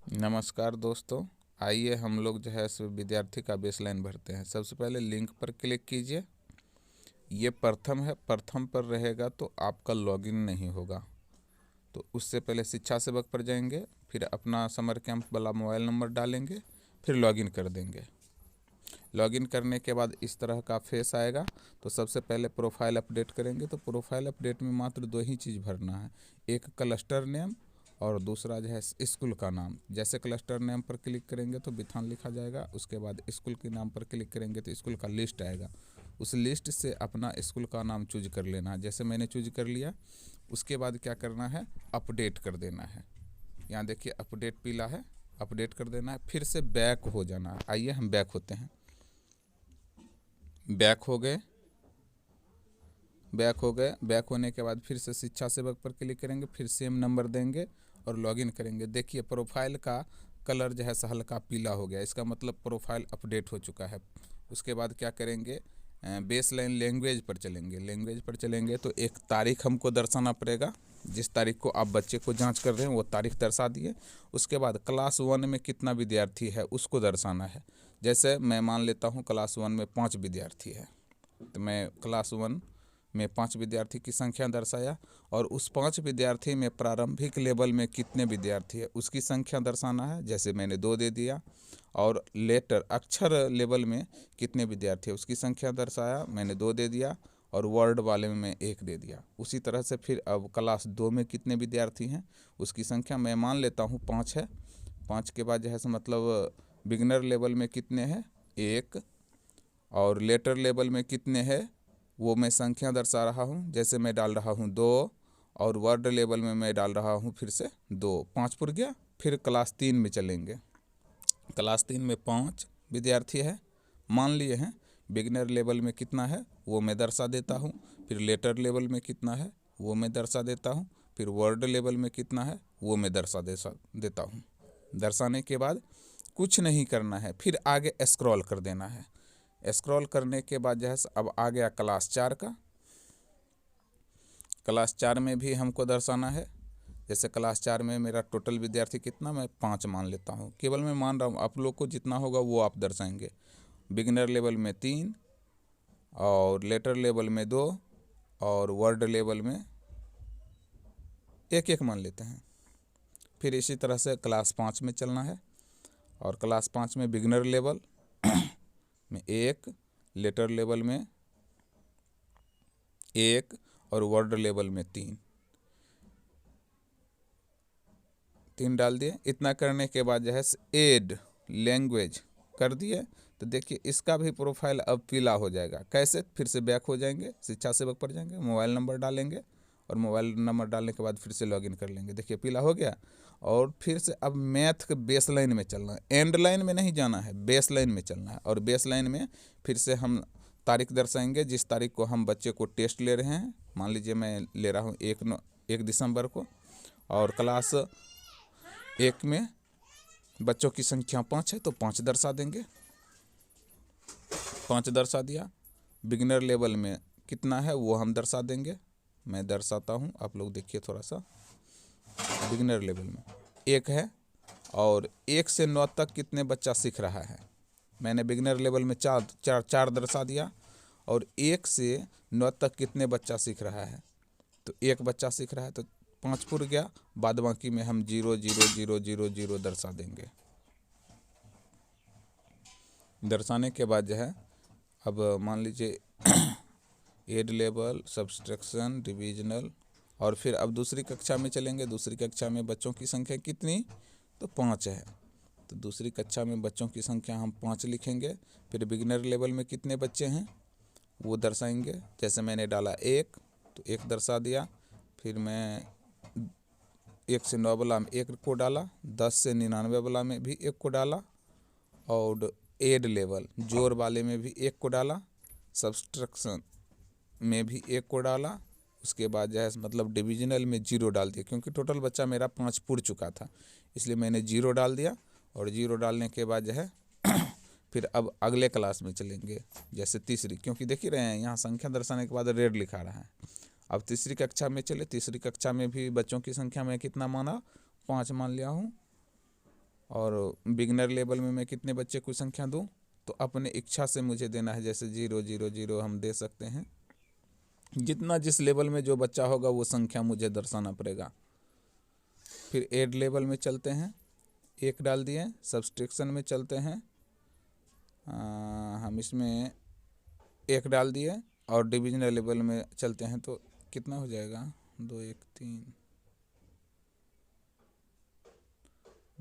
नमस्कार दोस्तों। आइए हम लोग जो है इस विद्यार्थी का बेसलाइन भरते हैं। सबसे पहले लिंक पर क्लिक कीजिए। ये प्रथम है, प्रथम पर रहेगा तो आपका लॉगिन नहीं होगा। तो उससे पहले शिक्षा सेवक पर जाएंगे, फिर अपना समर कैंप वाला मोबाइल नंबर डालेंगे, फिर लॉगिन कर देंगे। लॉगिन करने के बाद इस तरह का फेस आएगा। तो सबसे पहले प्रोफाइल अपडेट करेंगे। तो प्रोफाइल अपडेट में मात्र दो ही चीज़ भरना है, एक क्लस्टर नेम और दूसरा जो है स्कूल का नाम। जैसे क्लस्टर नेम पर क्लिक करेंगे तो बिथान लिखा जाएगा, उसके बाद स्कूल के नाम पर क्लिक करेंगे तो स्कूल का लिस्ट आएगा। उस लिस्ट से अपना स्कूल का नाम चूज कर लेना है। जैसे मैंने चूज कर लिया, उसके बाद क्या करना है, अपडेट कर देना है। यहाँ देखिए अपडेट पीला है, अपडेट कर देना है। फिर से बैक हो जाना है। आइए हम बैक होते हैं। बैक हो गए। बैक होने के बाद फिर से शिक्षा सेवक पर क्लिक करेंगे, फिर सेम नंबर देंगे और लॉगिन करेंगे। देखिए प्रोफाइल का कलर जो है हल्का पीला हो गया, इसका मतलब प्रोफाइल अपडेट हो चुका है। उसके बाद क्या करेंगे, बेस लाइन लैंग्वेज पर चलेंगे। लैंग्वेज पर चलेंगे तो एक तारीख हमको दर्शाना पड़ेगा। जिस तारीख को आप बच्चे को जांच कर रहे हैं वो तारीख दर्शा दिए। उसके बाद क्लास 1 में कितना विद्यार्थी है उसको दर्शाना है। जैसे मैं मान लेता हूँ क्लास 1 में 5 विद्यार्थी है, तो मैं क्लास 1 में 5 विद्यार्थी की संख्या दर्शाया। और उस 5 विद्यार्थी में प्रारंभिक लेवल में कितने विद्यार्थी है उसकी संख्या दर्शाना है। जैसे मैंने 2 दे दिया। और लेटर अक्षर लेवल में कितने विद्यार्थी है उसकी संख्या दर्शाया, मैंने 2 दे दिया। और वर्ड वाले में मैं 1 दे दिया। उसी तरह से फिर अब क्लास 2 में कितने विद्यार्थी हैं उसकी संख्या मैं मान लेता हूँ 5 है। 5 के बाद जो है मतलब बिगनर लेवल में कितने हैं 1, और लेटर लेवल में कितने हैं वो मैं संख्या दर्शा रहा हूँ। जैसे मैं डाल रहा हूँ 2, और वर्ड लेवल में मैं डाल रहा हूँ फिर से 2, 5 पुर गया। फिर क्लास 3 में चलेंगे। क्लास 3 में 5 विद्यार्थी है मान लिए हैं। बिगनर लेवल में कितना है वो मैं दर्शा देता हूँ। फिर लेटर लेवल में कितना है वो मैं दर्शा देता हूँ। फिर वर्ड लेवल में कितना है वो मैं दर्शा देता हूँ। दर्शाने के बाद कुछ नहीं करना है, फिर आगे स्क्रॉल कर देना है। स्क्रॉल करने के बाद जो है अब आ गया क्लास 4 का। क्लास 4 में भी हमको दर्शाना है। जैसे क्लास 4 में मेरा टोटल विद्यार्थी कितना, मैं 5 मान लेता हूँ। केवल मैं मान रहा हूँ, आप लोग को जितना होगा वो आप दर्शाएंगे। बिगिनर लेवल में 3, और लेटर लेवल में 2, और वर्ड लेवल में 1 मान लेते हैं। फिर इसी तरह से क्लास 5 में चलना है। और क्लास 5 में बिगिनर लेवल में 1, लेटर लेवल में 1, और वर्ड लेवल में 3 डाल दिए। इतना करने के बाद जो है एड लैंग्वेज कर दिए। तो देखिए इसका भी प्रोफाइल अब पीला हो जाएगा। कैसे, फिर से बैक हो जाएंगे, शिक्षा सेवक पर जाएंगे, मोबाइल नंबर डालेंगे, और मोबाइल नंबर डालने के बाद फिर से लॉगिन कर लेंगे। देखिए पीला हो गया। और फिर से अब मैथ के बेस लाइन में चलना है, एंड लाइन में नहीं जाना है, बेस लाइन में चलना है। और बेस लाइन में फिर से हम तारीख दर्शाएंगे जिस तारीख को हम बच्चे को टेस्ट ले रहे हैं। मान लीजिए मैं ले रहा हूँ 1 दिसंबर को। और क्लास 1 में बच्चों की संख्या 5 है तो 5 दर्शा देंगे, 5 दर्शा दिया। बिगिनर लेवल में कितना है वो हम दर्शा देंगे। मैं दर्शाता हूँ, आप लोग देखिए थोड़ा सा। बिगिनर लेवल में 1 है, और 1 से 9 तक कितने बच्चा सीख रहा है, मैंने बिगिनर लेवल में 4 दर्शा दिया। और 1 से 9 तक कितने बच्चा सीख रहा है, तो 1 बच्चा सीख रहा है तो 5 पुर गया। बाद बाकी में हम 0 0 0 0 0 दर्शा देंगे। दर्शाने के बाद जो है अब मान लीजिए एड लेवल, सब्सट्रैक्शन, डिविजनल, और फिर अब दूसरी कक्षा में चलेंगे। दूसरी कक्षा में बच्चों की संख्या कितनी, तो 5 है। तो दूसरी कक्षा में बच्चों की संख्या हम 5 लिखेंगे। फिर बिगिनर लेवल में कितने बच्चे हैं वो दर्शाएंगे। जैसे मैंने डाला 1 तो 1 दर्शा दिया। फिर मैं 1 से 9 वाला में 1 को डाला, 10 से 99 वाला में भी 1 को डाला, और एड लेवल जोर वाले में भी 1 को डाला, सब्सट्रैक्शन में भी 1 को डाला। उसके बाद जो है मतलब डिविजनल में 0 डाल दिया, क्योंकि टोटल बच्चा मेरा 5 पुर चुका था, इसलिए मैंने 0 डाल दिया। और 0 डालने के बाद जो है फिर अब अगले क्लास में चलेंगे। जैसे तीसरी, क्योंकि देख ही रहे हैं यहाँ संख्या दर्शाने के बाद रेड लिखा रहा है। अब तीसरी कक्षा में चले। तीसरी कक्षा में भी बच्चों की संख्या में कितना माना, 5 मान लिया हूँ। और बिगनर लेवल में मैं कितने बच्चे को संख्या दूं, तो अपने इच्छा से मुझे देना है, जैसे 0 0 0 हम दे सकते हैं। जितना जिस लेवल में जो बच्चा होगा वो संख्या मुझे दर्शाना पड़ेगा। फिर ऐड लेवल में चलते हैं, 1 डाल दिए। सब्सट्रैक्शन में चलते हैं, हम इसमें 1 डाल दिए। और डिविजनल लेवल में चलते हैं तो कितना हो जाएगा, 2 1 3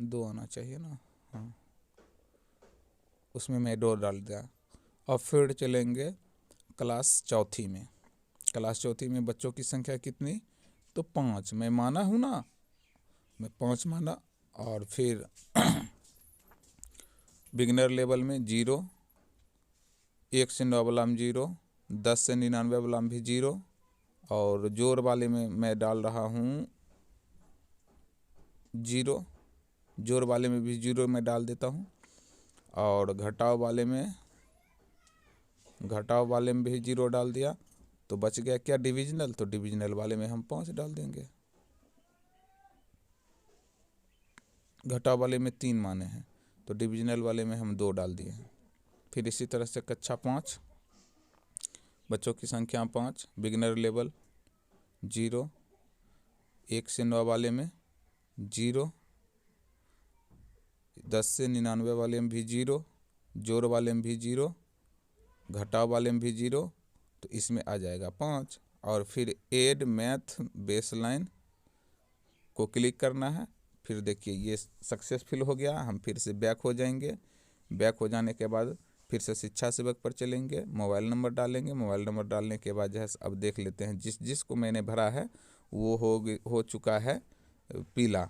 2 आना चाहिए ना, हाँ, उसमें मैं 2 डाल दिया। और फिर चलेंगे क्लास चौथी में। क्लास चौथी में बच्चों की संख्या कितनी, तो 5 मैं माना हूँ ना, मैं 5 माना। और फिर बिगनर लेवल में 0, 1 से 9 वाला में 0, 10 से 99 वाला में भी 0। और जोड़ वाले में मैं डाल रहा हूँ 0, जोड़ वाले में भी 0 मैं डाल देता हूँ। और घटाव वाले में भी 0 डाल दिया। तो बच गया क्या, डिविजनल। तो डिविजनल वाले में हम 5 डाल देंगे। घटाव वाले में 3 माने हैं, तो डिविजनल वाले में हम 2 डाल दिए हैं। फिर इसी तरह से कक्षा 5, बच्चों की संख्या 5, बिगिनर लेवल 0, 1 से 9 वाले में 0, 10 से 99 वाले में भी 0, जोड़ वाले में भी 0, घटाव वाले में भी 0। तो इसमें आ जाएगा 5। और फिर ऐड मैथ बेसलाइन को क्लिक करना है। फिर देखिए ये सक्सेसफुल हो गया। हम फिर से बैक हो जाएंगे। बैक हो जाने के बाद फिर से शिक्षा सेवक पर चलेंगे, मोबाइल नंबर डालेंगे। मोबाइल नंबर डालने के बाद जो है अब देख लेते हैं, जिसको मैंने भरा है वो हो चुका है पीला।